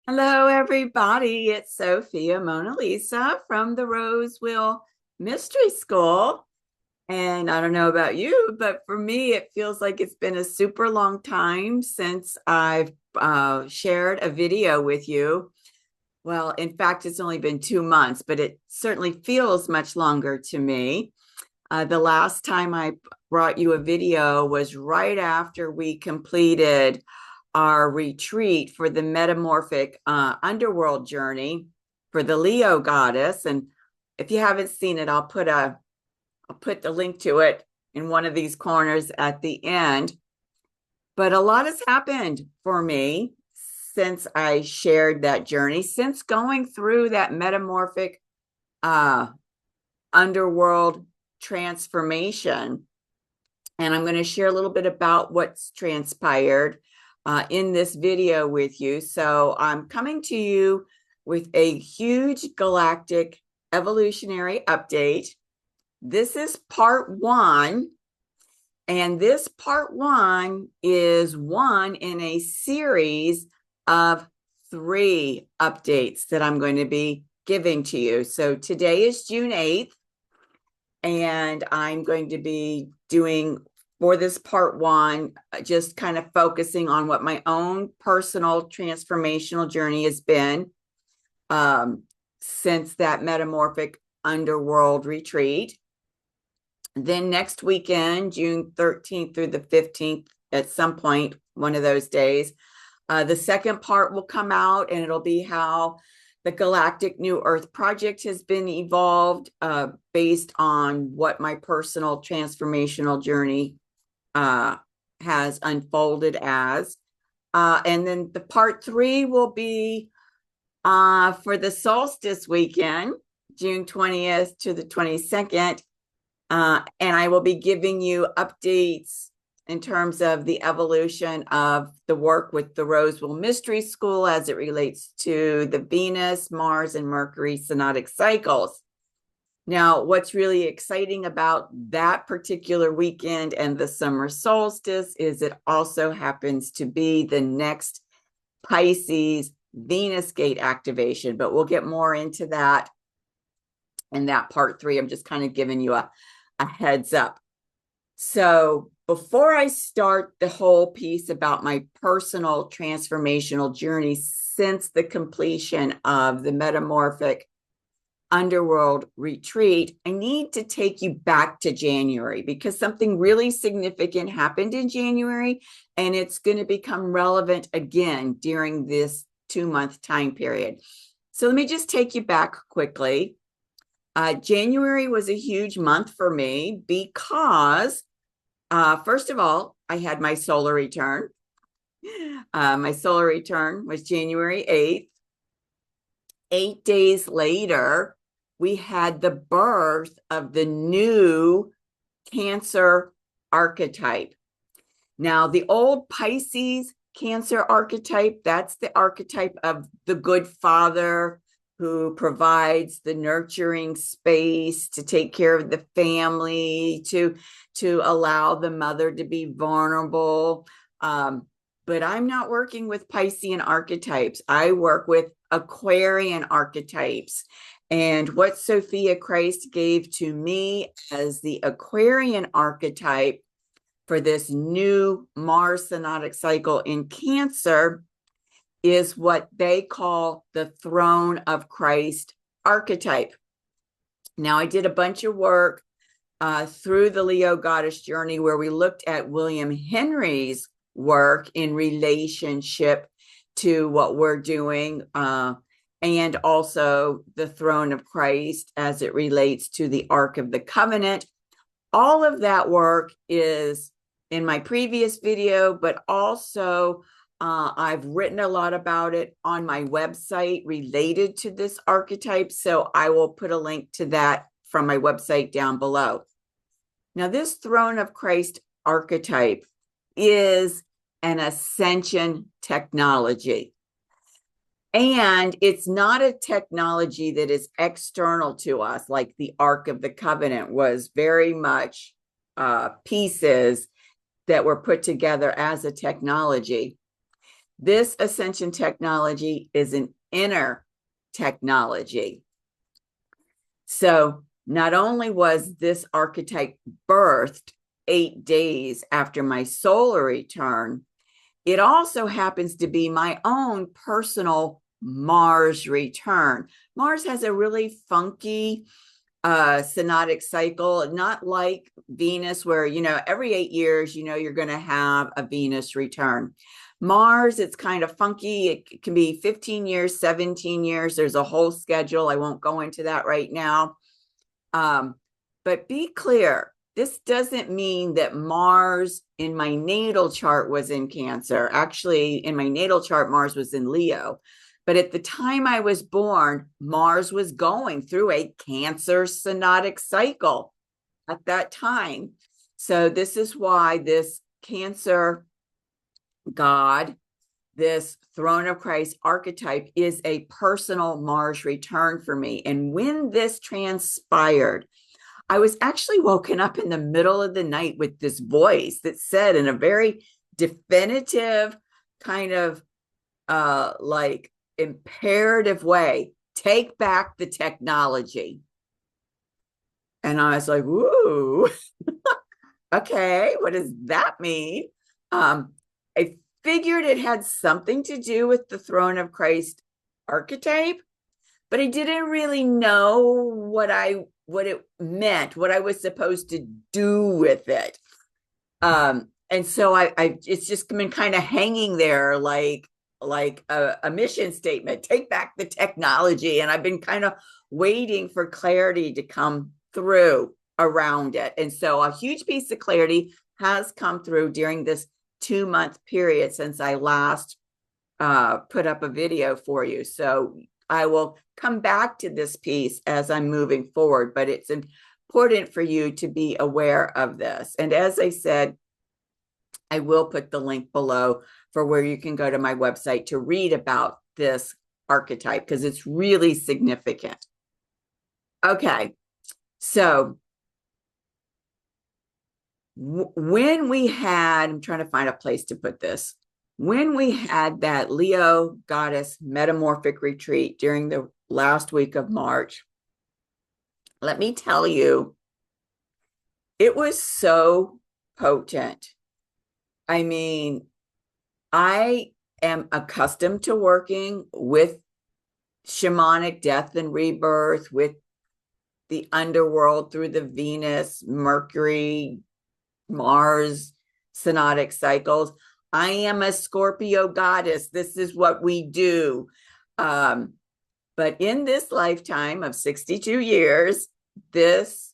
Hello, everybody. It's Sophia Mona Lisa from the Roseville Mystery School. And I don't know about you, but for me, it feels like it's been a super long time since I've shared a video with you. Well, in fact, it's only been 2 months, but it certainly feels much longer to me. The last time I brought you a video was right after we completed our retreat for the metamorphic underworld journey for the Leo goddess. And if you haven't seen it, I'll put the link to it in one of these corners at the end. But a lot has happened for me since I shared that journey, since going through that metamorphic uh, underworld transformation. And I'm going to share a little bit about what's transpired in this video with you. So I'm coming to you with a huge galactic evolutionary update. This is part one. And this part one is one in a series of 3 updates that I'm going to be giving to you. So today is June 8th. And I'm going to be doing for this part one, just kind of focusing on what my own personal transformational journey has been since that metamorphic underworld retreat. Then next weekend, June 13th through the 15th, at some point, one of those days, the second part will come out, and it'll be how the Galactic New Earth Project has been evolved based on what my personal transformational journey has unfolded as. And then the part 3 will be for the solstice weekend, June 20th to the 22nd. And I will be giving you updates in terms of the evolution of the work with the Roseville Mystery School as it relates to the Venus, Mars, and Mercury synodic cycles. Now, what's really exciting about that particular weekend and the summer solstice is it also happens to be the next Pisces Venus gate activation, but we'll get more into that in that part 3. I'm just kind of giving you a heads up. So before I start the whole piece about my personal transformational journey since the completion of the metamorphic underworld retreat, I need to take you back to January because something really significant happened in January, and it's going to become relevant again during this 2-month time period. So let me just take you back quickly. January was a huge month for me because first of all, I had my solar return. My solar return was January 8th. 8 days later, we had the birth of the new Cancer archetype. Now, the old Pisces Cancer archetype, that's the archetype of the good father who provides the nurturing space to take care of the family, to allow the mother to be vulnerable. But I'm not working with Piscean archetypes. I work with Aquarian archetypes. And what Sophia Christ gave to me as the Aquarian archetype for this new Mars synodic cycle in Cancer is what they call the Throne of Christ archetype. Now, I did a bunch of work through the Leo goddess journey where we looked at William Henry's work in relationship to what we're doing, and also the Throne of Christ as it relates to the Ark of the Covenant. All of that work is in my previous video, but also I've written a lot about it on my website related to this archetype. So I will put a link to that from my website down below. Now, this Throne of Christ archetype is an ascension technology. And it's not a technology that is external to us, like the Ark of the Covenant was very much pieces that were put together as a technology. This ascension technology is an inner technology. So not only was this archetype birthed 8 days after my solar return, it also happens to be my own personal Mars return. Mars has a really funky synodic cycle, not like Venus, where, every 8 years, you're going to have a Venus return. Mars, it's kind of funky. It can be 15 years, 17 years. There's a whole schedule. I won't go into that right now. But be clear, this doesn't mean that Mars in my natal chart was in Cancer. Actually, in my natal chart, Mars was in Leo. But at the time I was born, Mars was going through a Cancer synodic cycle at that time. So this is why this Cancer God, this Throne of Christ archetype, is a personal Mars return for me. And when this transpired, I was actually woken up in the middle of the night with this voice that said, in a very definitive kind of like imperative way, take back the technology. And I was like, woo, okay, what does that mean? I figured it had something to do with the Throne of Christ archetype, but I didn't really know what it meant, what I was supposed to do with it. And so it's just been kind of hanging there like a mission statement, take back the technology. And I've been kind of waiting for clarity to come through around it. And so a huge piece of clarity has come through during this 2-month period since I last put up a video for you. So I will come back to this piece as I'm moving forward, but it's important for you to be aware of this. And as I said, I will put the link below for where you can go to my website to read about this archetype, because it's really significant. Okay, so when we had, I'm trying to find a place to put this, when we had that Leo goddess metamorphic retreat during the last week of March, let me tell you, it was so potent. I mean, I am accustomed to working with shamanic death and rebirth, with the underworld through the Venus, Mercury, Mars synodic cycles. I am a Scorpio goddess. This is what we do. But in this lifetime of 62 years, this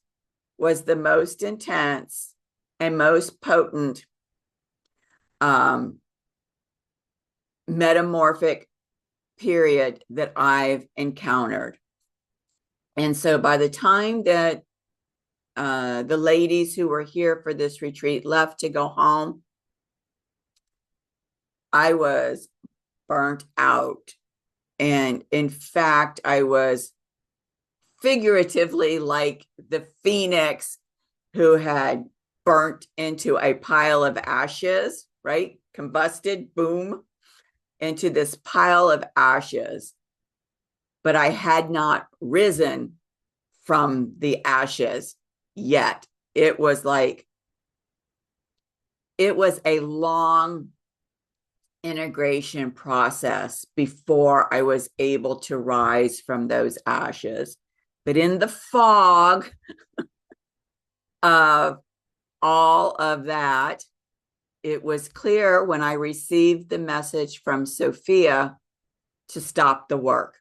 was the most intense and most potent metamorphic period that I've encountered. And so by the time that the ladies who were here for this retreat left to go home, I was burnt out. And in fact, I was figuratively like the phoenix who had burnt into a pile of ashes, right? Combusted, boom, into this pile of ashes. But I had not risen from the ashes yet. It was a long integration process before I was able to rise from those ashes. But in the fog of all of that, it was clear when I received the message from Sophia to stop the work.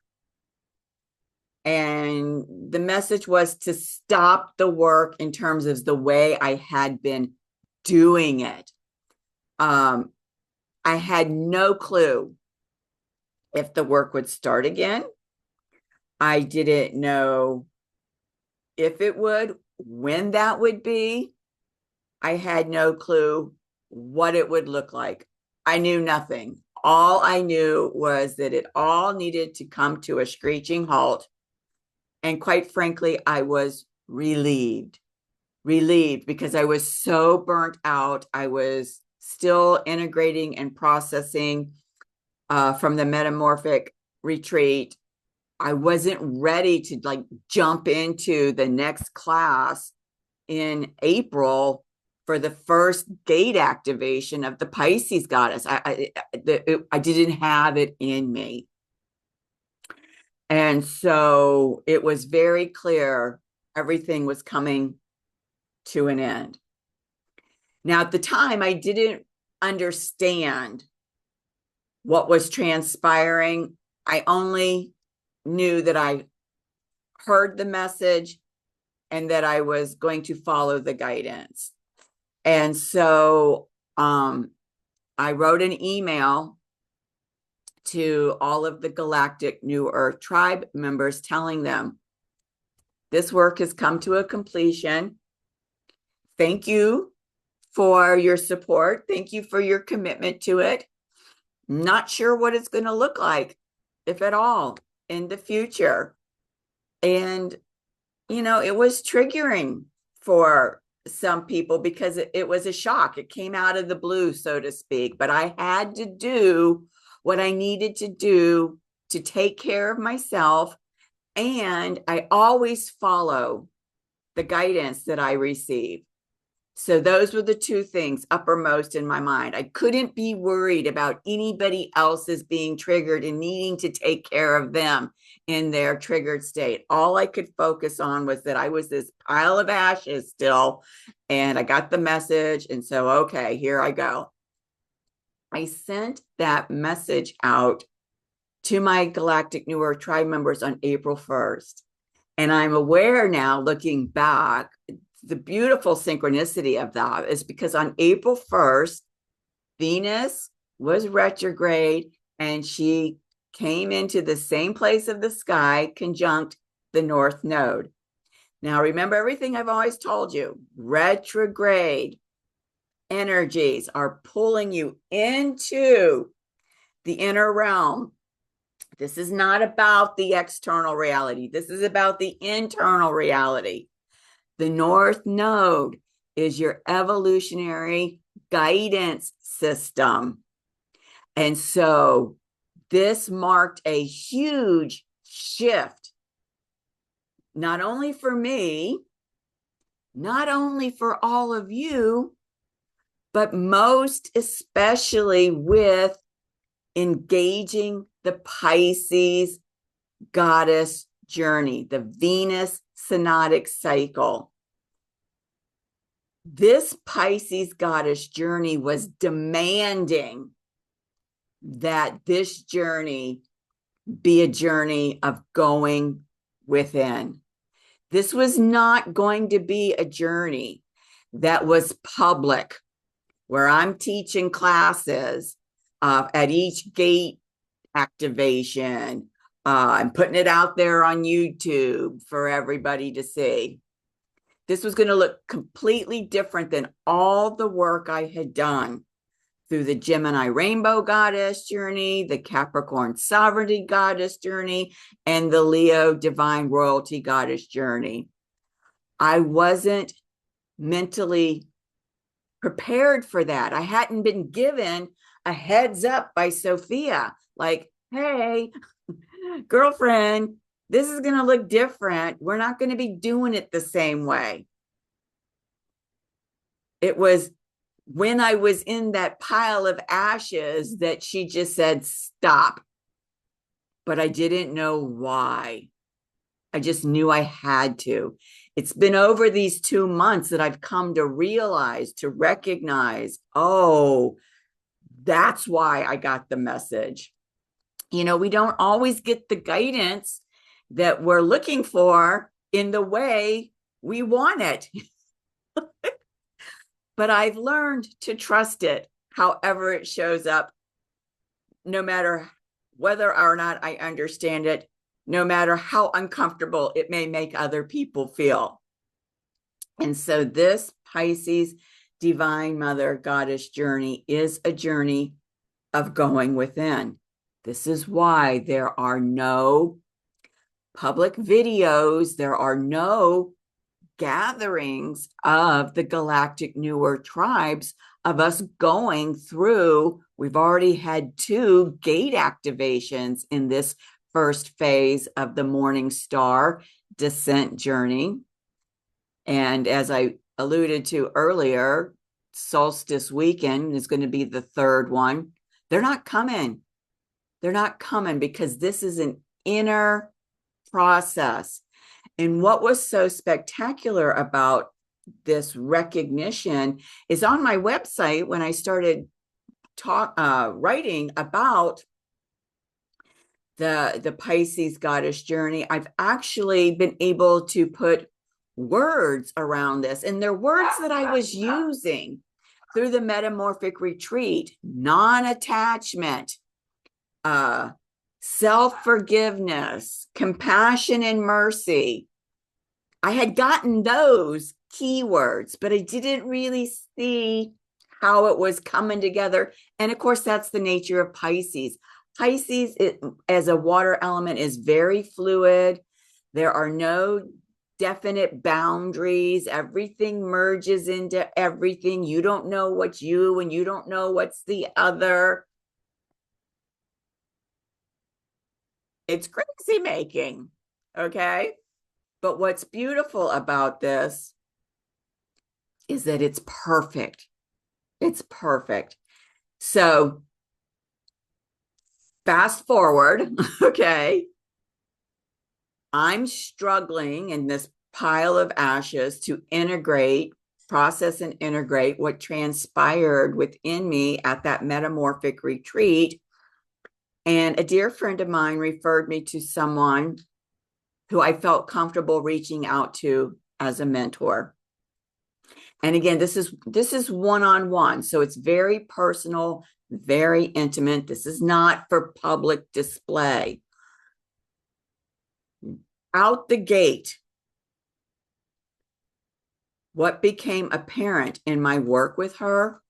And the message was to stop the work in terms of the way I had been doing it. I had no clue if the work would start again. I didn't know if it would, when that would be. I had no clue what it would look like. I knew nothing. All I knew was that it all needed to come to a screeching halt. And quite frankly, I was relieved because I was so burnt out. I was still integrating and processing from the metamorphic retreat, I wasn't ready to like jump into the next class in April for the first gate activation of the Pisces goddess. I didn't have it in me. And so it was very clear everything was coming to an end. Now, at the time, I didn't understand what was transpiring. I only knew that I heard the message and that I was going to follow the guidance. And so I wrote an email to all of the Galactic New Earth tribe members telling them, this work has come to a completion. Thank you for your support. Thank you for your commitment to it. Not sure what it's going to look like, if at all, in the future. And, you know, it was triggering for some people because it was a shock. It came out of the blue, so to speak. But I had to do what I needed to do to take care of myself. And I always follow the guidance that I receive. So those were the two things uppermost in my mind. I couldn't be worried about anybody else's being triggered and needing to take care of them in their triggered state. All I could focus on was that I was this pile of ashes still, and I got the message. And so, okay, here I go. I sent that message out to my Galactic New Earth tribe members on April 1st. And I'm aware now, looking back, the beautiful synchronicity of that is because on April 1st, Venus was retrograde and she came into the same place of the sky conjunct the North Node. Now, remember everything I've always told you, retrograde energies are pulling you into the inner realm. This is not about the external reality. This is about the internal reality. The North Node is your evolutionary guidance system. And so this marked a huge shift, not only for me, not only for all of you, but most especially with engaging the Pisces goddess journey, the Venus synodic cycle. This Pisces goddess journey was demanding that this journey be a journey of going within. This was not going to be a journey that was public, where I'm teaching classes at each gate activation. I'm putting it out there on YouTube for everybody to see. This was going to look completely different than all the work I had done through the Gemini Rainbow Goddess journey, the Capricorn Sovereignty Goddess journey, and the Leo Divine Royalty Goddess journey. I wasn't mentally prepared for that. I hadn't been given a heads up by Sophia, like, hey, girlfriend, this is going to look different. We're not going to be doing it the same way. It was when I was in that pile of ashes that she just said, stop. But I didn't know why. I just knew I had to. It's been over these 2 months that I've come to realize, to recognize, oh, that's why I got the message. You know, we don't always get the guidance that we're looking for in the way we want it. But I've learned to trust it, however it shows up, no matter whether or not I understand it, no matter how uncomfortable it may make other people feel. And so this Pisces Divine Mother Goddess journey is a journey of going within. This is why there are no public videos, there are no gatherings of the galactic newer tribes of us going through. We've already had 2 gate activations in this first phase of the Morning Star descent journey. And as I alluded to earlier, solstice weekend is going to be the 3rd one. They're not coming. They're not coming because this is an inner process. And what was so spectacular about this recognition is on my website when I started writing about the Pisces goddess journey, I've actually been able to put words around this. And they're words that I was using through the metamorphic retreat: non-attachment, self-forgiveness, compassion, and mercy. I had gotten those keywords, but I didn't really see how it was coming together. And of course, that's the nature of Pisces. Pisces, as a water element, is very fluid. There are no definite boundaries. Everything merges into everything. You don't know what's you and you don't know what's the other. It's crazy making, okay? But what's beautiful about this is that it's perfect. It's perfect. So fast forward, okay? I'm struggling in this pile of ashes to process and integrate what transpired within me at that metamorphic retreat. And a dear friend of mine referred me to someone who I felt comfortable reaching out to as a mentor. And again, this is one-on-one. So it's very personal, very intimate. This is not for public display. Out the gate, what became apparent in my work with her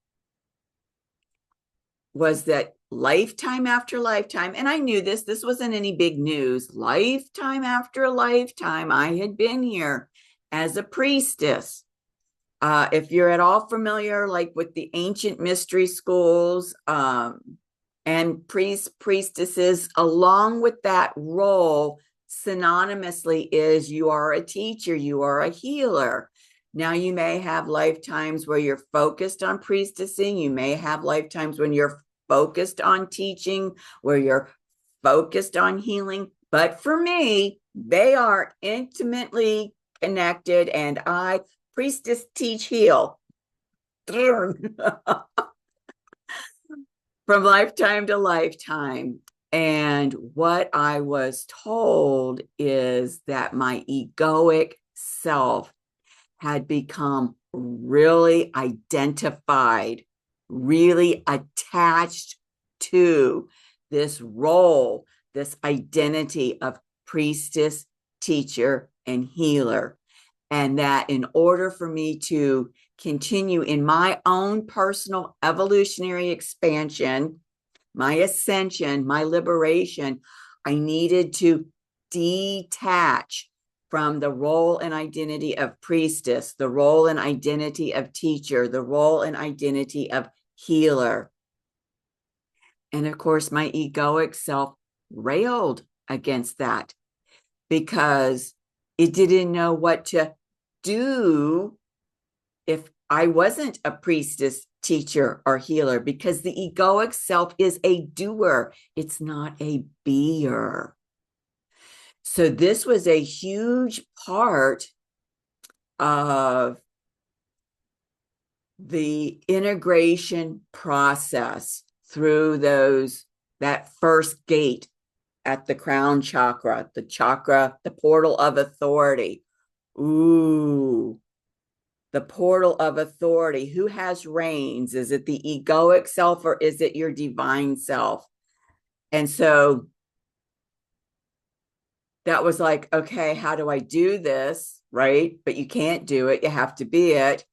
was that lifetime after lifetime, and I knew this wasn't any big news, lifetime after lifetime, I had been here as a priestess. If you're at all familiar, like with the ancient mystery schools and priestesses, along with that role, synonymously is you are a teacher, you are a healer. Now, you may have lifetimes where you're focused on priestessing. You may have lifetimes when you're focused on teaching, where you're focused on healing. But for me, they are intimately connected, and I priestess, teach, heal. From lifetime to lifetime. And what I was told is that my egoic self had become really identified, really attached to this role, this identity of priestess, teacher, and healer. And that in order for me to continue in my own personal evolutionary expansion, my ascension, my liberation, I needed to detach from the role and identity of priestess, the role and identity of teacher, the role and identity of healer. And of course, my egoic self railed against that because it didn't know what to do if I wasn't a priestess, teacher, or healer, because the egoic self is a doer. It's not a beer. So this was a huge part of the integration process through that first gate at the crown chakra, the portal of authority. Ooh, the portal of authority. Who has reins? Is it the egoic self or is it your divine self? And so that was like, okay, how do I do this? Right? But you can't do it. You have to be it.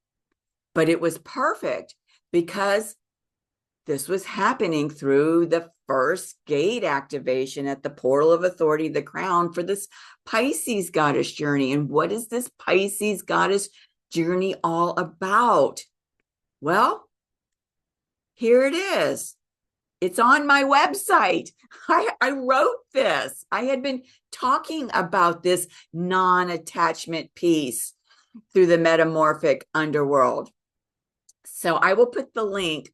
But it was perfect because this was happening through the first gate activation at the portal of authority, the crown, for this Pisces goddess journey. And what is this Pisces goddess journey all about? Well, here it is. It's on my website. I wrote this. I had been talking about this non-attachment piece through the metamorphic underworld. So I will put the link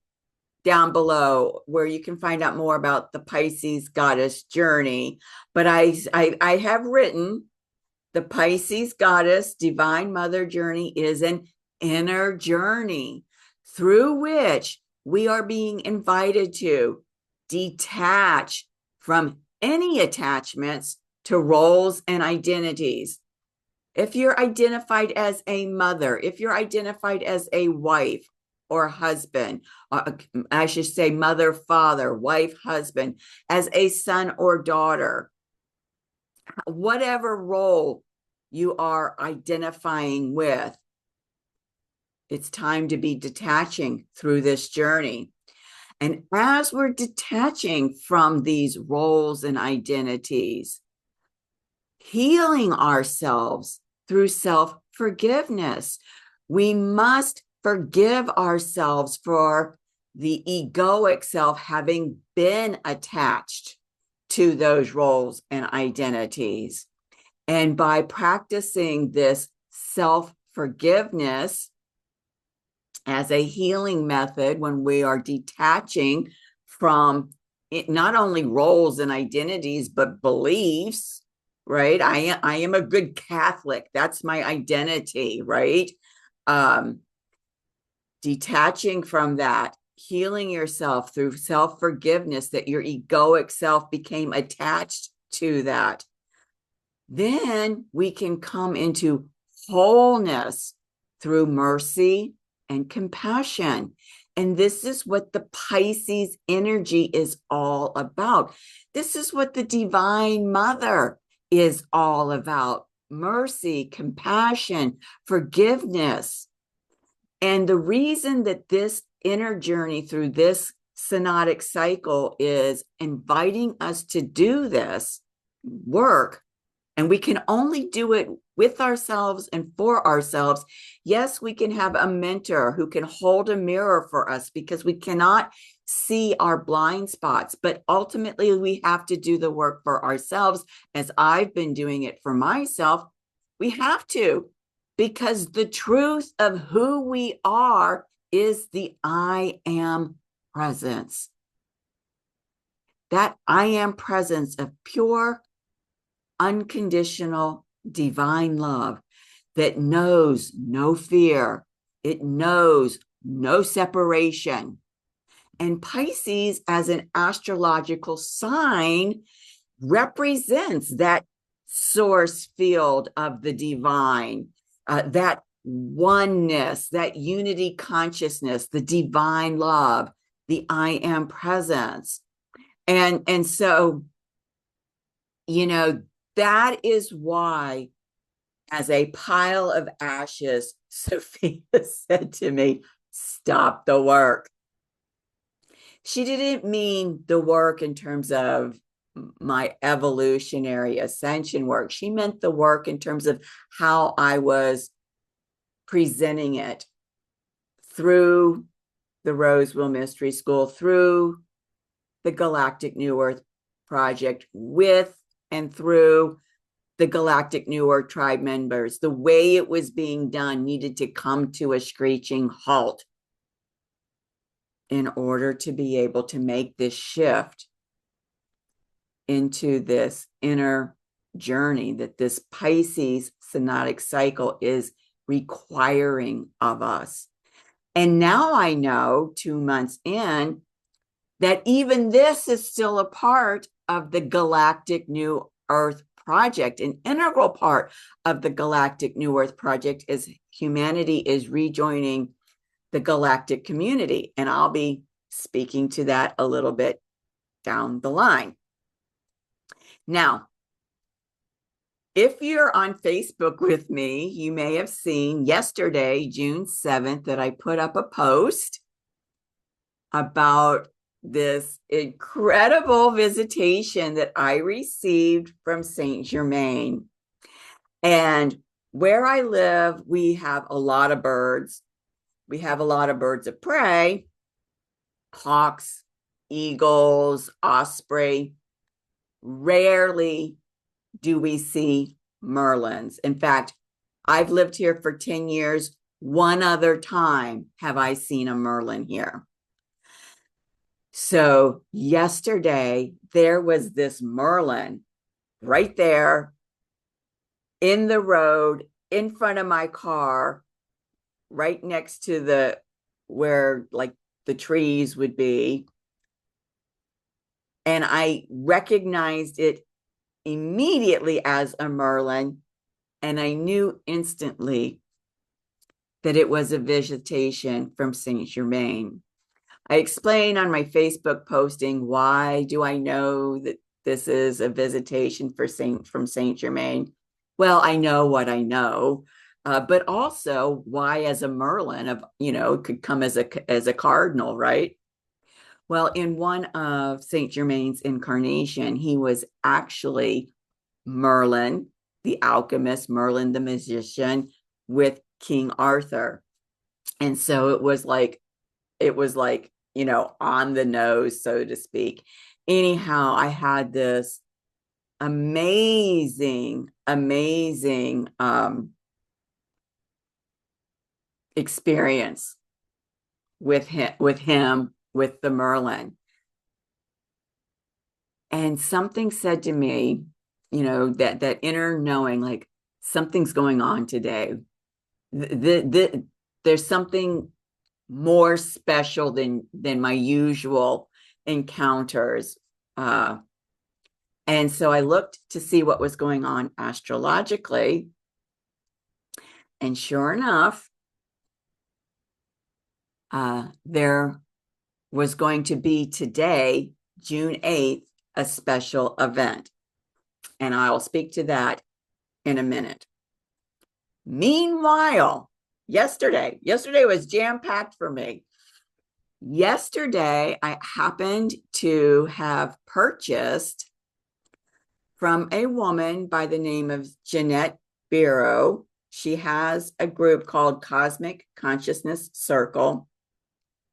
down below where you can find out more about the Pisces goddess journey. But I have written the Pisces goddess divine mother journey is an inner journey through which we are being invited to detach from any attachments to roles and identities. If you're identified as a mother, if you're identified as a wife or husband, I should say mother, father, wife, husband, as a son or daughter, whatever role you are identifying with, it's time to be detaching through this journey. And as we're detaching from these roles and identities, healing ourselves through self-forgiveness, we must forgive ourselves for the egoic self having been attached to those roles and identities. And by practicing this self-forgiveness as a healing method, when we are detaching from it, not only roles and identities, but beliefs, right? I am a good Catholic. That's my identity, right? Detaching from that, healing yourself through self-forgiveness that your egoic self became attached to that. Then we can come into wholeness through mercy and compassion. And this is what the Pisces energy is all about. This is what the Divine Mother is all about. Mercy, compassion, forgiveness. And the reason that this inner journey through this synodic cycle is inviting us to do this work, and we can only do it with ourselves and for ourselves. Yes, we can have a mentor who can hold a mirror for us because we cannot see our blind spots, but ultimately we have to do the work for ourselves. As I've been doing it for myself, we have to, because the truth of who we are is the I am presence. That I am presence of pure, unconditional, divine love that knows no fear. It knows no separation. And Pisces, as an astrological sign, represents that source field of the divine, that oneness, that unity consciousness, the divine love, the I am presence. And so, you know, that is why, as a pile of ashes, Sophia said to me, stop the work. She didn't mean the work in terms of my evolutionary ascension work. She meant the work in terms of how I was presenting it through the Rosewell Mystery School, through the Galactic New Earth Project, with and through the Galactic New Earth tribe members. The way it was being done needed to come to a screeching halt in order to be able to make this shift into this inner journey that this Pisces synodic cycle is requiring of us. And now I know, 2 months in, that even this is still a part of the Galactic New Earth Project. An integral part of the Galactic New Earth Project is humanity is rejoining the galactic community. And I'll be speaking to that a little bit down the line. Now, if you're on Facebook with me, you may have seen yesterday, June 7th, that I put up a post about this incredible visitation that I received from Saint Germain. And where I live, we have a lot of birds. We have a lot of birds of prey, hawks, eagles, osprey. Rarely do we see merlins. In fact, I've lived here for 10 years. One other time have I seen a merlin here. So yesterday, there was this merlin right there in the road in front of my car, right next to where like the trees would be. And I recognized it immediately as a merlin. And I knew instantly that it was a visitation from Saint Germain. I explain on my Facebook posting, why do I know that this is a visitation from Saint Germain? Well, I know what I know, but also why as a merlin it could come as a cardinal, right? Well, in one of Saint Germain's incarnation, he was actually Merlin, the alchemist, Merlin, the magician, with King Arthur. And so it was like, on the nose, so to speak. Anyhow, I had this amazing experience with the Merlin. And something said to me, that inner knowing, like something's going on today. There's something more special than my usual encounters. And so I looked to see what was going on astrologically. And sure enough, there was going to be today, June 8th, a special event. And I'll speak to that in a minute. Meanwhile, yesterday was jam-packed for me. Yesterday, I happened to have purchased from a woman by the name of Jeanette Biro. She has a group called Cosmic Consciousness Circle.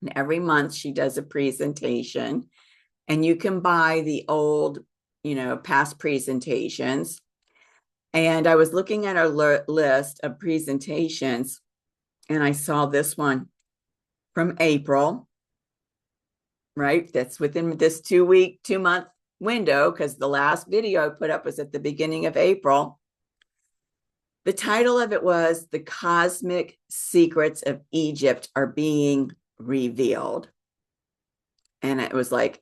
And every month she does a presentation. And you can buy the old, past presentations. And I was looking at a list of presentations, and I saw this one from April, right? That's within this 2-month window, because the last video I put up was at the beginning of April. The title of it was "The Cosmic Secrets of Egypt Are Being Revealed." And it was like,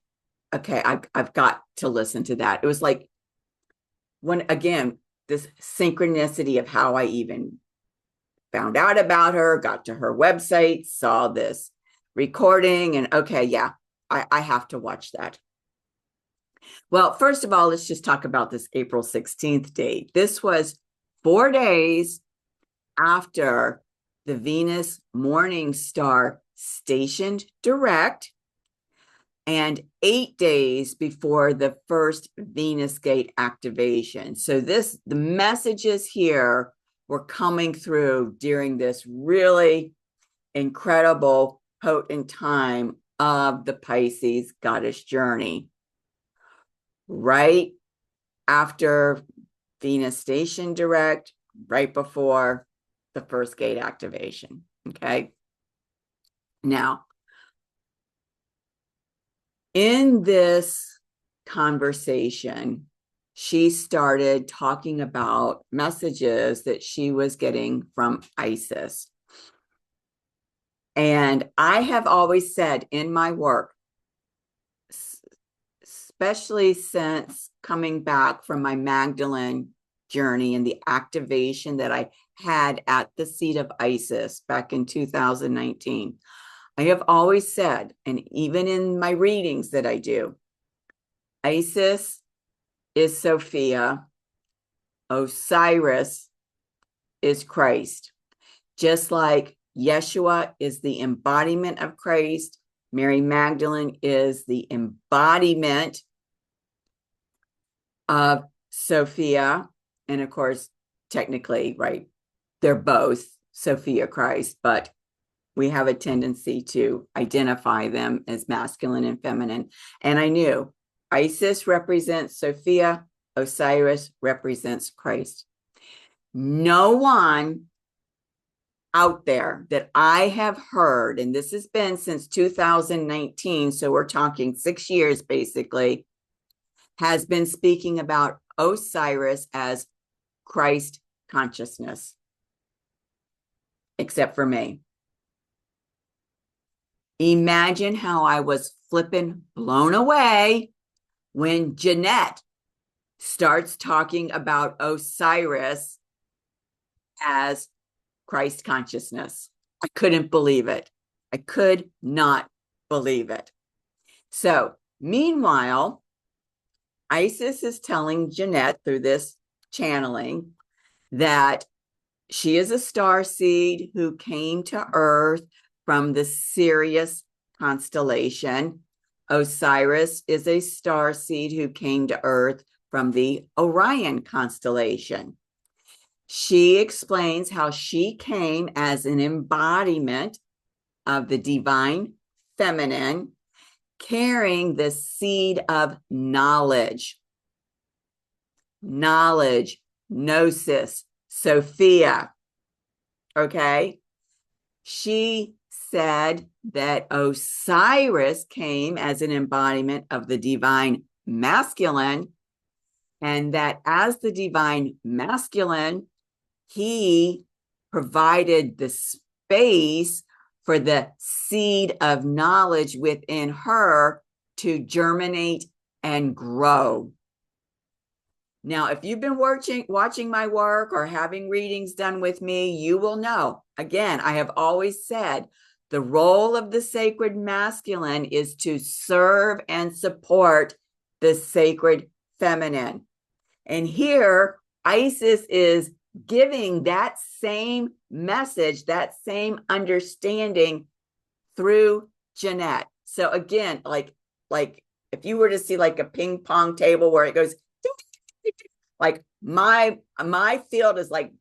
okay, I've got to listen to that. It was like, this synchronicity of how I even found out about her, got to her website, saw this recording, and okay, yeah, I have to watch that. Well, first of all, let's just talk about this April 16th date. This was 4 days after the Venus morning star stationed direct, and 8 days before the first Venus gate activation. So the messages here were coming through during this really incredible, potent time of the Pisces goddess journey. Right after Venus station direct, right before the first gate activation. Okay. Now, in this conversation, she started talking about messages that she was getting from Isis. And I have always said in my work, especially since coming back from my Magdalene journey and the activation that I had at the seat of Isis back in 2019, I have always said, and even in my readings that I do, Isis is Sophia, Osiris is Christ. Just like Yeshua is the embodiment of Christ, Mary Magdalene is the embodiment of Sophia. And of course, technically, right, they're both Sophia Christ, but we have a tendency to identify them as masculine and feminine. And I knew Isis represents Sophia, Osiris represents Christ. No one out there that I have heard, and this has been since 2019, so we're talking 6 years basically, has been speaking about Osiris as Christ consciousness, except for me. Imagine how I was flipping blown away when Jeanette starts talking about Osiris as Christ consciousness. I couldn't believe it. I could not believe it. So, meanwhile, Isis is telling Jeanette through this channeling that she is a starseed who came to Earth from the Sirius constellation. Osiris is a starseed who came to Earth from the Orion constellation. She explains how she came as an embodiment of the divine feminine, carrying the seed of knowledge. Knowledge, gnosis, Sophia. Okay? She said that Osiris came as an embodiment of the divine masculine, and that as the divine masculine, he provided the space for the seed of knowledge within her to germinate and grow. Now, if you've been watching my work or having readings done with me, you will know. Again, I have always said the role of the sacred masculine is to serve and support the sacred feminine. And here, Isis is giving that same message, that same understanding through Jeanette. So again, like if you were to see like a ping pong table where it goes, like my field is like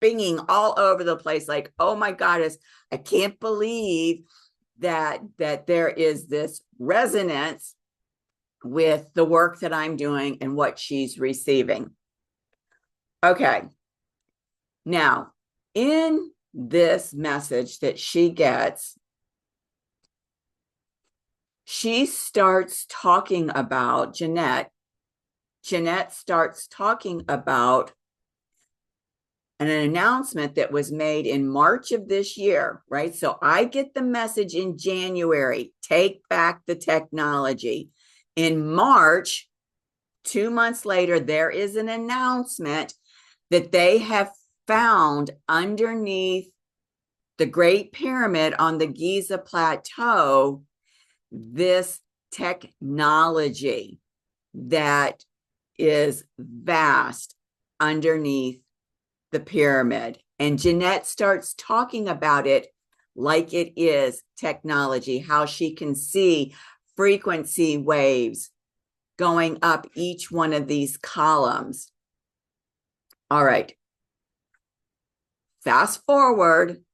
binging all over the place. Like, oh my goddess, I can't believe that there is this resonance with the work that I'm doing and what she's receiving. Okay. Now, in this message that she gets, she starts talking about Jeanette. Jeanette starts talking about an announcement that was made in March of this year, right? So I get the message in January, take back the technology. In March, 2 months later, there is an announcement that they have found underneath the Great Pyramid on the Giza Plateau, this technology that is vast underneath the pyramid. And Jeanette starts talking about it like it is technology, how she can see frequency waves going up each one of these columns. All right. Fast forward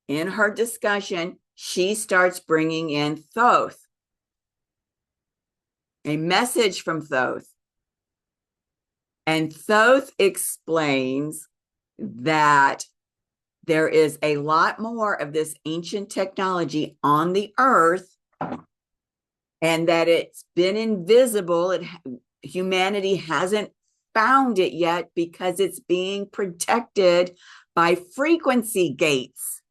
in her discussion, she starts bringing in Thoth, a message from Thoth. And Thoth explains that there is a lot more of this ancient technology on the earth and that it's been invisible. Humanity hasn't found it yet because it's being protected by frequency gates.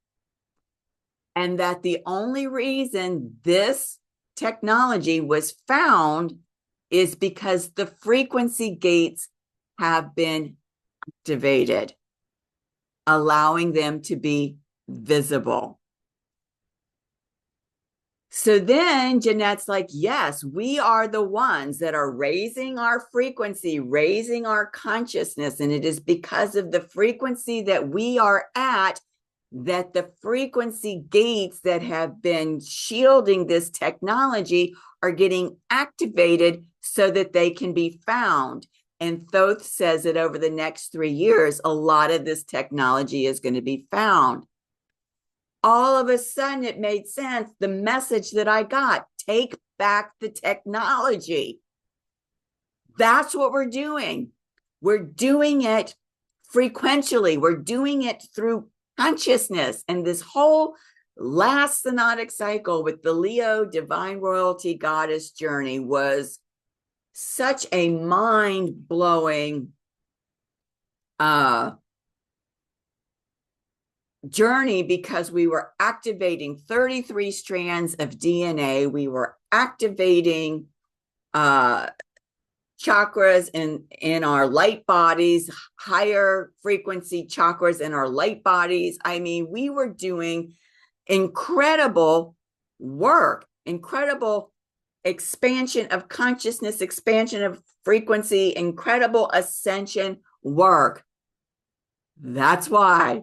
And that the only reason this technology was found is because the frequency gates have been activated, allowing them to be visible. So then Jeanette's like, yes, we are the ones that are raising our frequency, raising our consciousness. And it is because of the frequency that we are at that the frequency gates that have been shielding this technology are getting activated so that they can be found. And Thoth says that over the next 3 years, a lot of this technology is going to be found. All of a sudden, it made sense. The message that I got, take back the technology. That's what we're doing. We're doing it frequentially. We're doing it through consciousness. And this whole last synodic cycle with the Leo divine royalty goddess journey was such a mind-blowing journey, because we were activating 33 strands of DNA. We were activating chakras in our light bodies, higher frequency chakras in our light bodies. I mean, we were doing incredible work, incredible expansion of consciousness, expansion of frequency, incredible ascension work. That's why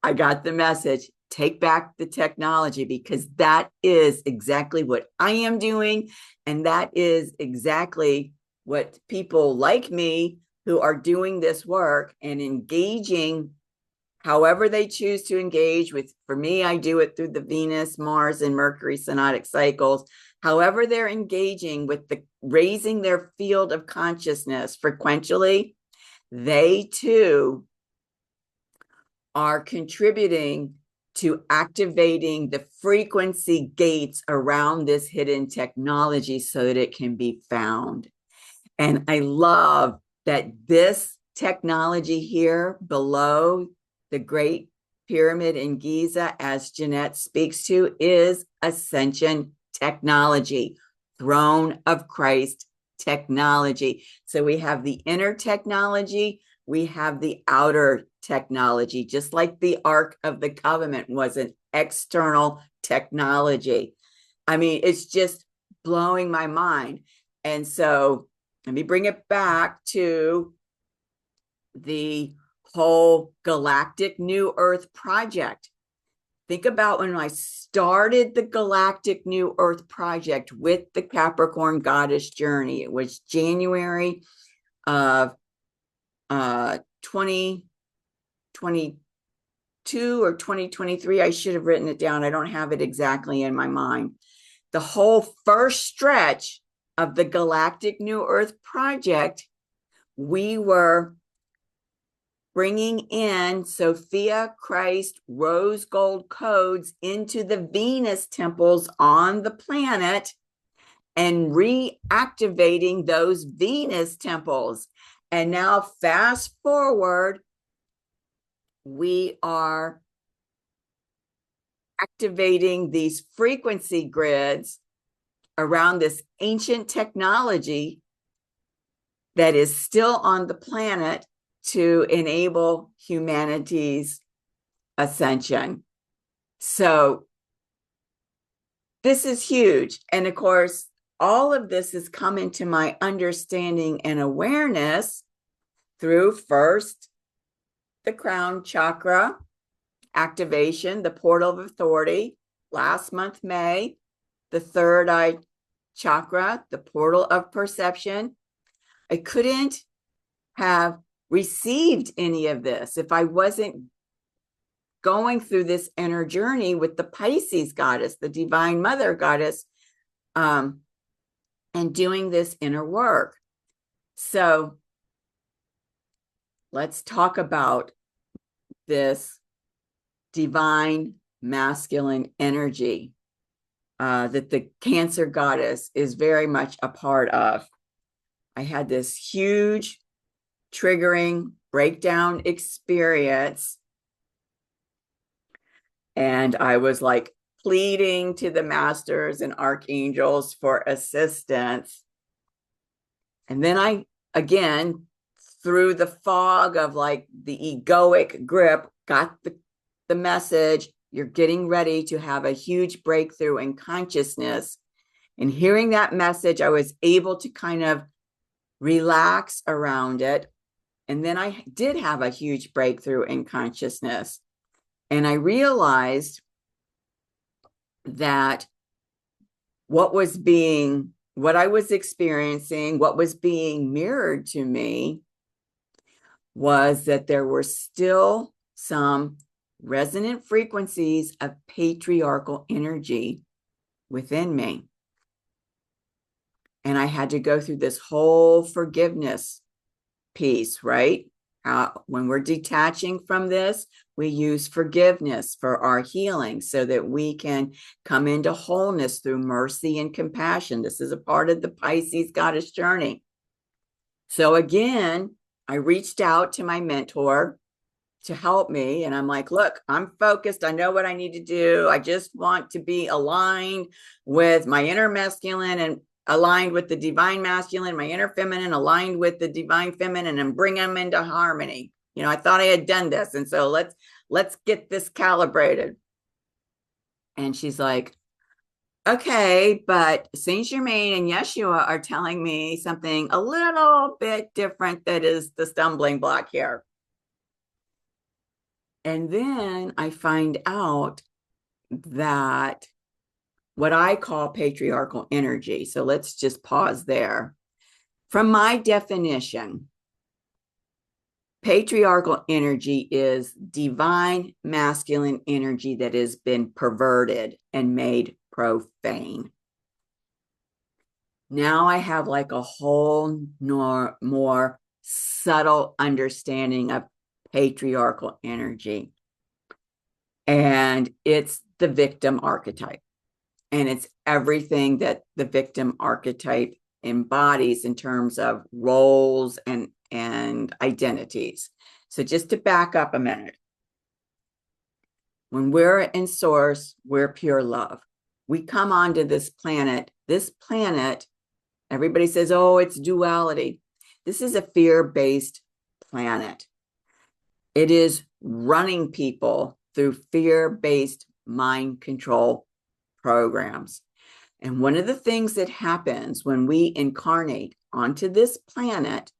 I got the message, take back the technology, because that is exactly what I am doing. And that is exactly what people like me who are doing this work and engaging however they choose to engage with. For me, I do it through the Venus, Mars, and Mercury synodic cycles. However they're engaging with the raising their field of consciousness frequentially, they too are contributing to activating the frequency gates around this hidden technology so that it can be found. And I love that this technology here below the Great Pyramid in Giza, as Jeanette speaks to, is ascension technology, Throne of Christ technology. So we have the inner technology, we have the outer technology, just like the Ark of the Covenant was an external technology. I mean, it's just blowing my mind. And so let me bring it back to the whole Galactic New Earth project. Think about when I started the Galactic New Earth project with the Capricorn Goddess Journey. It was January of 2022 or 2023. I should have written it down. I don't have it exactly in my mind. The whole first stretch of the Galactic New Earth project, we were bringing in Sophia Christ rose gold codes into the Venus temples on the planet and reactivating those Venus temples. And now fast forward, we are activating these frequency grids around this ancient technology that is still on the planet to enable humanity's ascension. So this is huge. And of course, all of this has come into my understanding and awareness through first the crown chakra activation, the portal of authority, last month, May, the third eye chakra, the portal of perception. I couldn't have received any of this if I wasn't going through this inner journey with the Pisces goddess, the divine mother goddess, and doing this inner work. So let's talk about this divine masculine energy that the Cancer goddess is very much a part of. I had this huge triggering breakdown experience, and I was like pleading to the masters and archangels for assistance. And then I, again, through the fog of like the egoic grip, got the message, you're getting ready to have a huge breakthrough in consciousness. And hearing that message, I was able to kind of relax around it. And then I did have a huge breakthrough in consciousness. And I realized that what I was experiencing, what was being mirrored to me was that there were still some resonant frequencies of patriarchal energy within me. And I had to go through this whole forgiveness piece, right? When we're detaching from this, we use forgiveness for our healing so that we can come into wholeness through mercy and compassion. This is a part of the Pisces goddess journey. So again, I reached out to my mentor to help me. And I'm like, look, I'm focused. I know what I need to do. I just want to be aligned with my inner masculine and aligned with the divine masculine, my inner feminine aligned with the divine feminine, and bring them into harmony. You know, I thought I had done this. And so let's get this calibrated. And she's like, okay, but Saint Germain and Yeshua are telling me something a little bit different that is the stumbling block here. And then I find out that what I call patriarchal energy. So let's just pause there. From my definition, patriarchal energy is divine masculine energy that has been perverted and made profane. Now I have like a whole more subtle understanding of patriarchal energy. And it's the victim archetype. And it's everything that the victim archetype embodies in terms of roles and identities. So just to back up a minute, when we're in source, we're pure love. We come onto this planet. This planet, everybody says, oh, it's duality. This is a fear-based planet. It is running people through fear-based mind control programs. And one of the things that happens when we incarnate onto this planet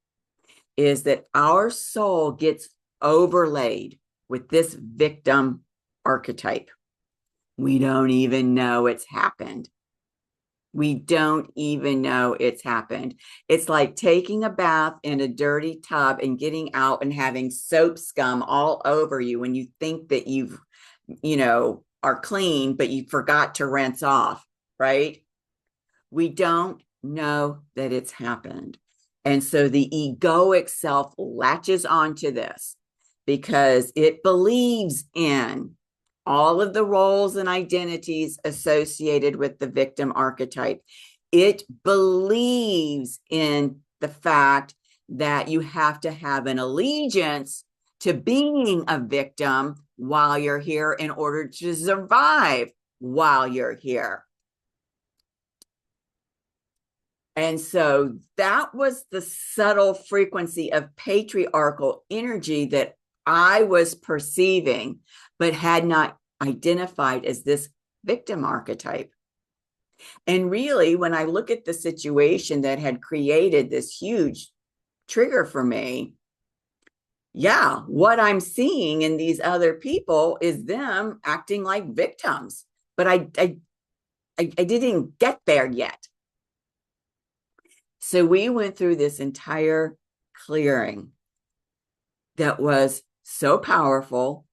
is that our soul gets overlaid with this victim archetype. We don't even know it's happened. We don't even know it's happened. It's like taking a bath in a dirty tub and getting out and having soap scum all over you when you think that are clean, but you forgot to rinse off, right? We don't know that it's happened. And so the egoic self latches onto this because it believes in all of the roles and identities associated with the victim archetype. It believes in the fact that you have to have an allegiance to being a victim while you're here in order to survive while you're here. And so that was the subtle frequency of patriarchal energy that I was perceiving, but had not identified as this victim archetype. And really, when I look at the situation that had created this huge trigger for me, yeah, what I'm seeing in these other people is them acting like victims, but I didn't get there yet. So we went through this entire clearing that was so powerful.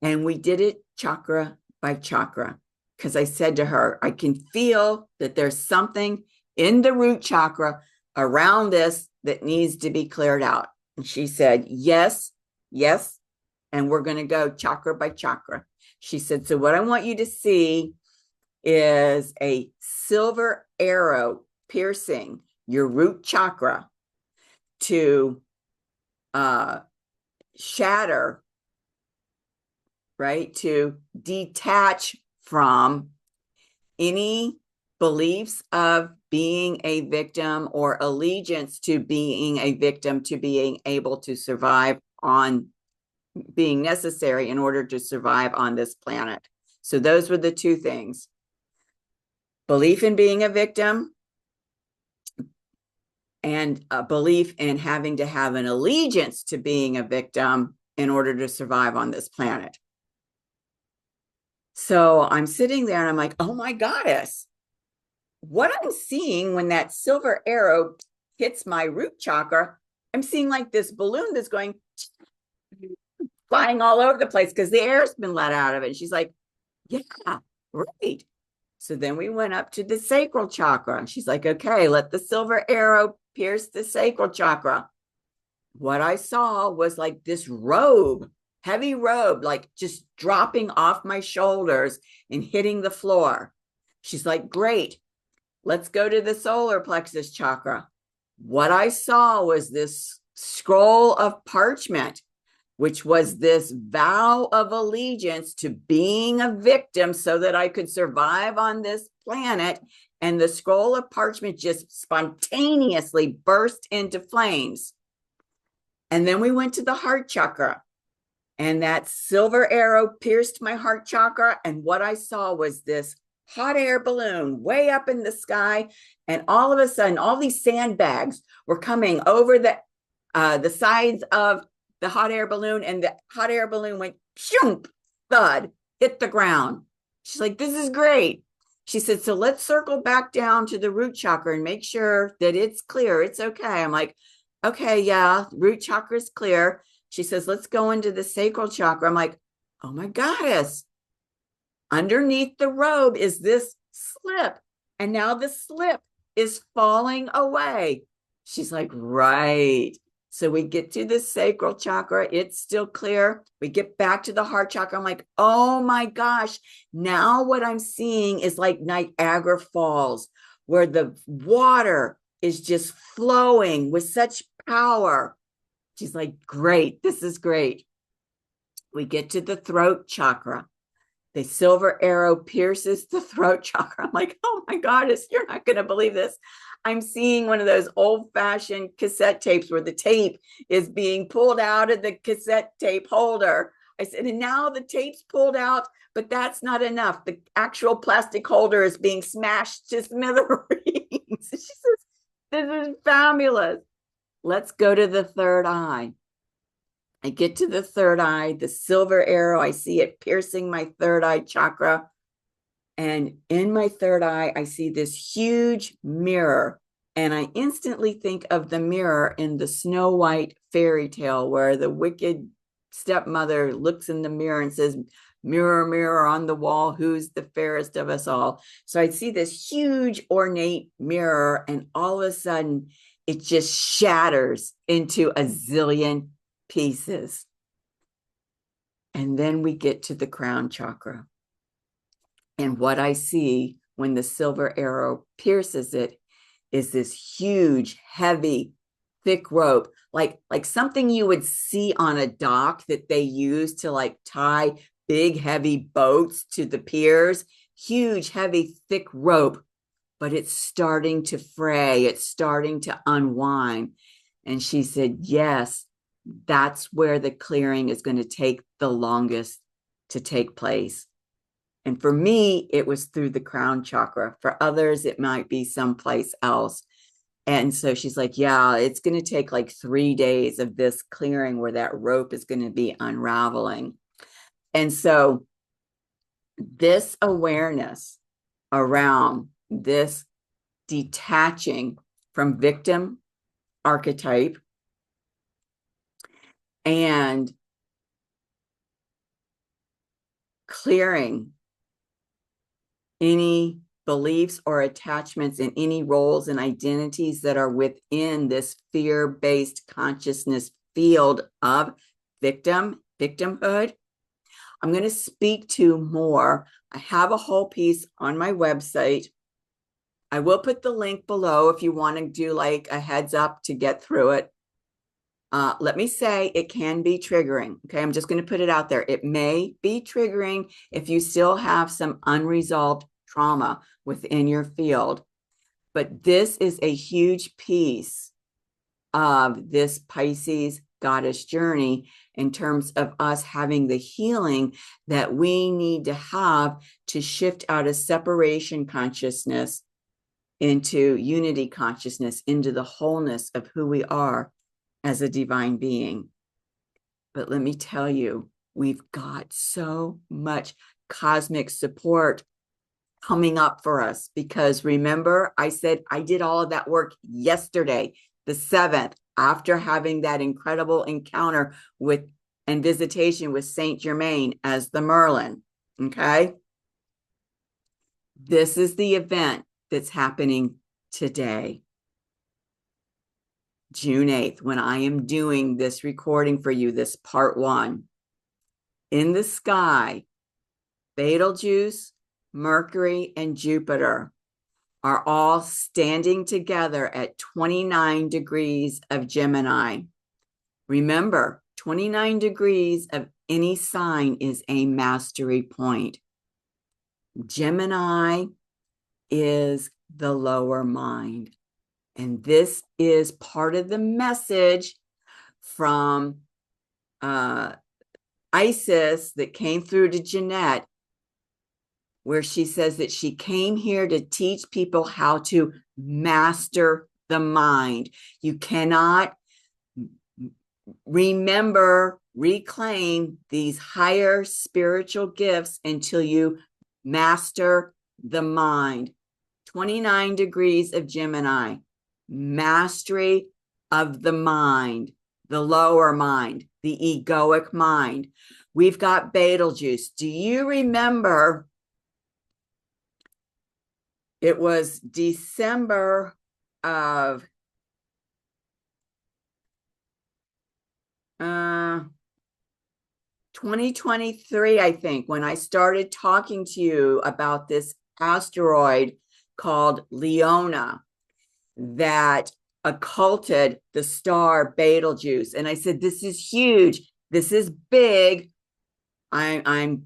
And we did it chakra by chakra, because I said to her, I can feel that there's something in the root chakra around this that needs to be cleared out. And she said, yes, yes. And we're going to go chakra by chakra. She said, so what I want you to see is a silver arrow piercing your root chakra to shatter, right? To detach from any beliefs of being a victim or allegiance to being a victim, to being able to survive on being necessary in order to survive on this planet. So those were the two things: belief in being a victim and a belief in having to have an allegiance to being a victim in order to survive on this planet. So I'm sitting there and I'm like, oh my goddess, what I'm seeing when that silver arrow hits my root chakra, I'm seeing like this balloon that's going flying all over the place because the air's been let out of it. And she's like, yeah, right. So then we went up to the sacral chakra and she's like, okay, let the silver arrow pierce the sacral chakra. What I saw was like this robe, heavy robe, like just dropping off my shoulders and hitting the floor. She's like, great, let's go to the solar plexus chakra. What I saw was this scroll of parchment, which was this vow of allegiance to being a victim so that I could survive on this planet. And the scroll of parchment just spontaneously burst into flames. And then we went to the heart chakra, and that silver arrow pierced my heart chakra. And what I saw was this hot air balloon way up in the sky. And all of a sudden, all these sandbags were coming over the sides of the hot air balloon, and the hot air balloon went shoom, thud, hit the ground. She's like, this is great. She said, so let's circle back down to the root chakra and make sure that it's clear. It's okay. I'm like, okay, yeah, root chakra is clear. She says, let's go into the sacral chakra. I'm like, oh my goddess, underneath the robe is this slip. And now the slip is falling away. She's like, right. So we get to the sacral chakra. It's still clear. We get back to the heart chakra. I'm like, oh my gosh. Now what I'm seeing is like Niagara Falls, where the water is just flowing with such power. She's like, great. This is great. We get to the throat chakra. The silver arrow pierces the throat chakra. I'm like, oh my goddess, you're not going to believe this. I'm seeing one of those old-fashioned cassette tapes where the tape is being pulled out of the cassette tape holder. I said, and now the tape's pulled out, but that's not enough. The actual plastic holder is being smashed to smithereens. She says, this is fabulous. Let's go to the third eye. I get to the third eye, the silver arrow, I see it piercing my third eye chakra. And in my third eye, I see this huge mirror. And I instantly think of the mirror in the Snow White fairy tale, where the wicked stepmother looks in the mirror and says, mirror, mirror on the wall, who's the fairest of us all? So I see this huge ornate mirror, and all of a sudden it just shatters into a zillion pieces. And then we get to the crown chakra. And what I see when the silver arrow pierces it is this huge, heavy, thick rope, like something you would see on a dock that they use to like tie big, heavy boats to the piers. Huge, heavy, thick rope, but it's starting to fray. It's starting to unwind. And she said, yes, that's where the clearing is going to take the longest to take place. And for me, it was through the crown chakra. For others, it might be someplace else. And so she's like, yeah, it's going to take like 3 days of this clearing where that rope is going to be unraveling. And so this awareness around this detaching from victim archetype and clearing any beliefs or attachments in any roles and identities that are within this fear-based consciousness field of victimhood. I'm going to speak to more. I have a whole piece on my website. I will put the link below if you want to do like a heads up to get through it. Let me say it can be triggering. Okay, I'm just going to put it out there. It may be triggering if you still have some unresolved trauma within your field. But this is a huge piece of this Pisces goddess journey in terms of us having the healing that we need to have to shift out of separation consciousness into unity consciousness, into the wholeness of who we are as a divine being. But let me tell you, we've got so much cosmic support coming up for us, because remember, I said I did all of that work yesterday, the 7th, after having that incredible encounter with and visitation with Saint Germain as the Merlin. Okay. This is the event that's happening today, June 8th, when I am doing this recording for you, this part 1. In the sky, Betelgeuse, Mercury, and Jupiter are all standing together at 29 degrees of Gemini. Remember, 29 degrees of any sign is a mastery point. Gemini is the lower mind. And this is part of the message from Isis that came through to Jeanette, where she says that she came here to teach people how to master the mind. You cannot remember, reclaim these higher spiritual gifts until you master the mind. 29 degrees of Gemini, mastery of the mind, the lower mind, the egoic mind. We've got Betelgeuse. Do you remember? It was December of 2023, I think, when I started talking to you about this asteroid called Leona that occulted the star Betelgeuse. And I said, this is huge. This is big. I'm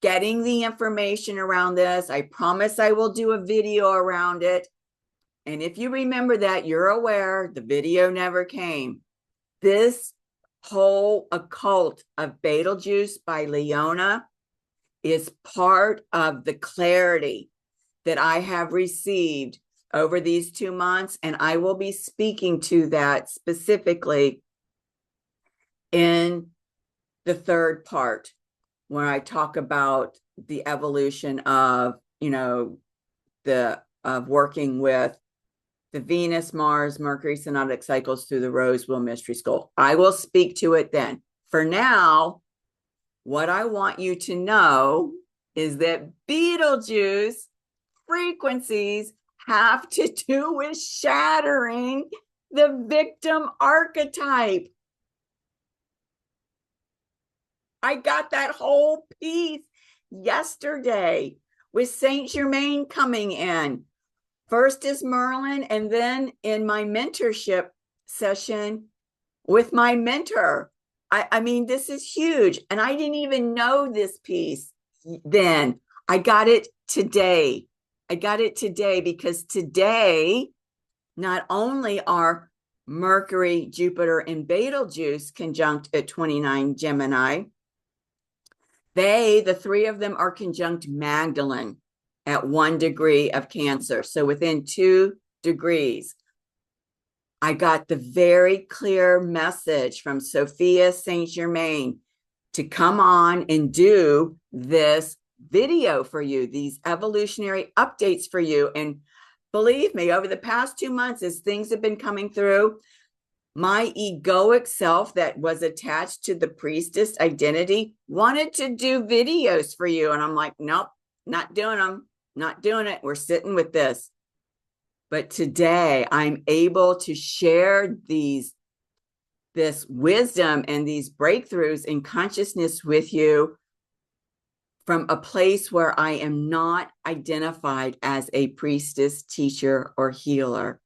getting the information around this. I promise I will do a video around it. And if you remember that, you're aware the video never came. This whole occult of Betelgeuse by Leona is part of the clarity that I have received over these 2 months. And I will be speaking to that specifically in the 3rd part, when I talk about the evolution of, of working with the Venus, Mars, Mercury synodic cycles through the Rose Wheel Mystery School. I will speak to it then. For now, what I want you to know is that Betelgeuse frequencies have to do with shattering the victim archetype. I got that whole piece yesterday with Saint Germain coming in. First is Merlin, and then in my mentorship session with my mentor. I mean, this is huge. And I didn't even know this piece then. I got it today. Because today, not only are Mercury, Jupiter, and Betelgeuse conjunct at 29 Gemini, the 3 of them are conjunct Magdalene at 1 degree of Cancer. So within 2 degrees, I got the very clear message from Sophia Saint Germain to come on and do this video for you, these evolutionary updates for you. And believe me, over the past 2 months, as things have been coming through, my egoic self that was attached to the priestess identity wanted to do videos for you. And I'm like, nope, not doing them, not doing it. We're sitting with this. But today I'm able to share this wisdom and these breakthroughs in consciousness with you from a place where I am not identified as a priestess, teacher, or healer.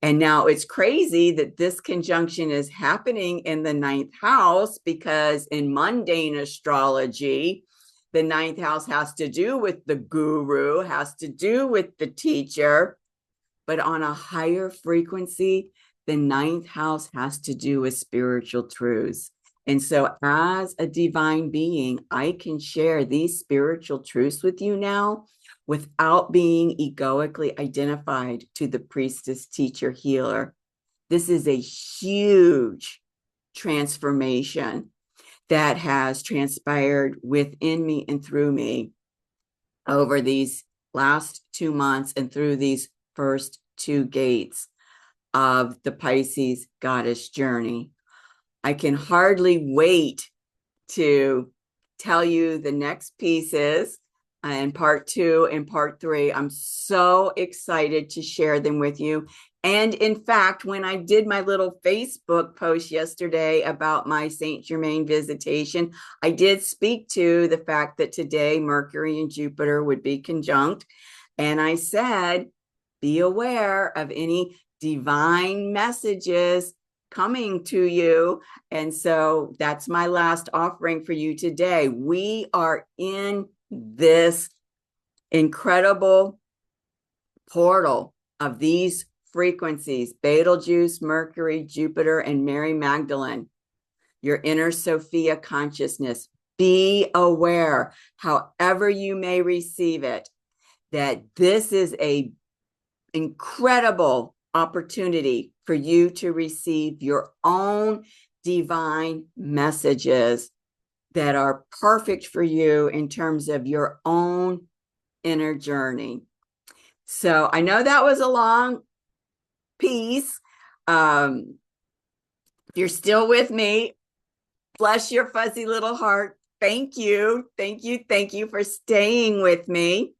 And now it's crazy that this conjunction is happening in the 9th house, because in mundane astrology, the 9th house has to do with the guru, has to do with the teacher. But on a higher frequency, the 9th house has to do with spiritual truths. And so as a divine being, I can share these spiritual truths with you now without being egoically identified to the priestess, teacher, healer. This is a huge transformation. that has transpired within me and through me over these last 2 months and through these first 2 gates of the Pisces goddess journey. I can hardly wait to tell you the next pieces in part 2 and part 3. I'm so excited to share them with you. And in fact, when I did my little Facebook post yesterday about my Saint Germain visitation, I did speak to the fact that today Mercury and Jupiter would be conjunct. And I said, be aware of any divine messages coming to you. And so that's my last offering for you today. We are in this incredible portal of these frequencies: Betelgeuse, Mercury, Jupiter, and Mary Magdalene, your inner Sophia consciousness. Be aware, however you may receive it, that this is an incredible opportunity for you to receive your own divine messages that are perfect for you in terms of your own inner journey. So I know that was a long piece. If you're still with me, bless your fuzzy little heart. Thank you. Thank you. Thank you for staying with me.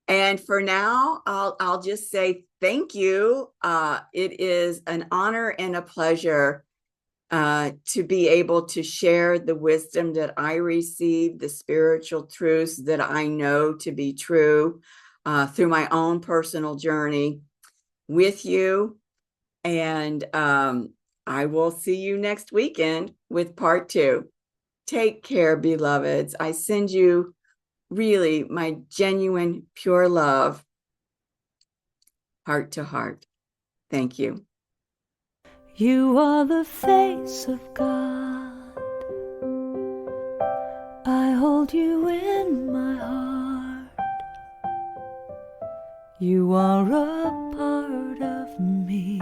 And for now, I'll just say thank you. It is an honor and a pleasure to be able to share the wisdom that I receive, the spiritual truths that I know to be true through my own personal journey with you. And I will see you next weekend with part 2. Take care, beloveds. I send you really my genuine, pure love, heart to heart. Thank you. You are the face of God. I hold you in my heart. You are a part of me.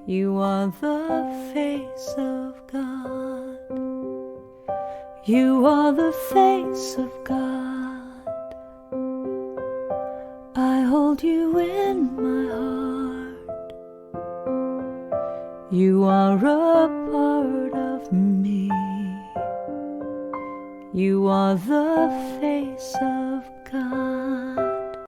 You are the face of God. You are the face of God. I hold you in my heart. You are a part of me. You are the face of God.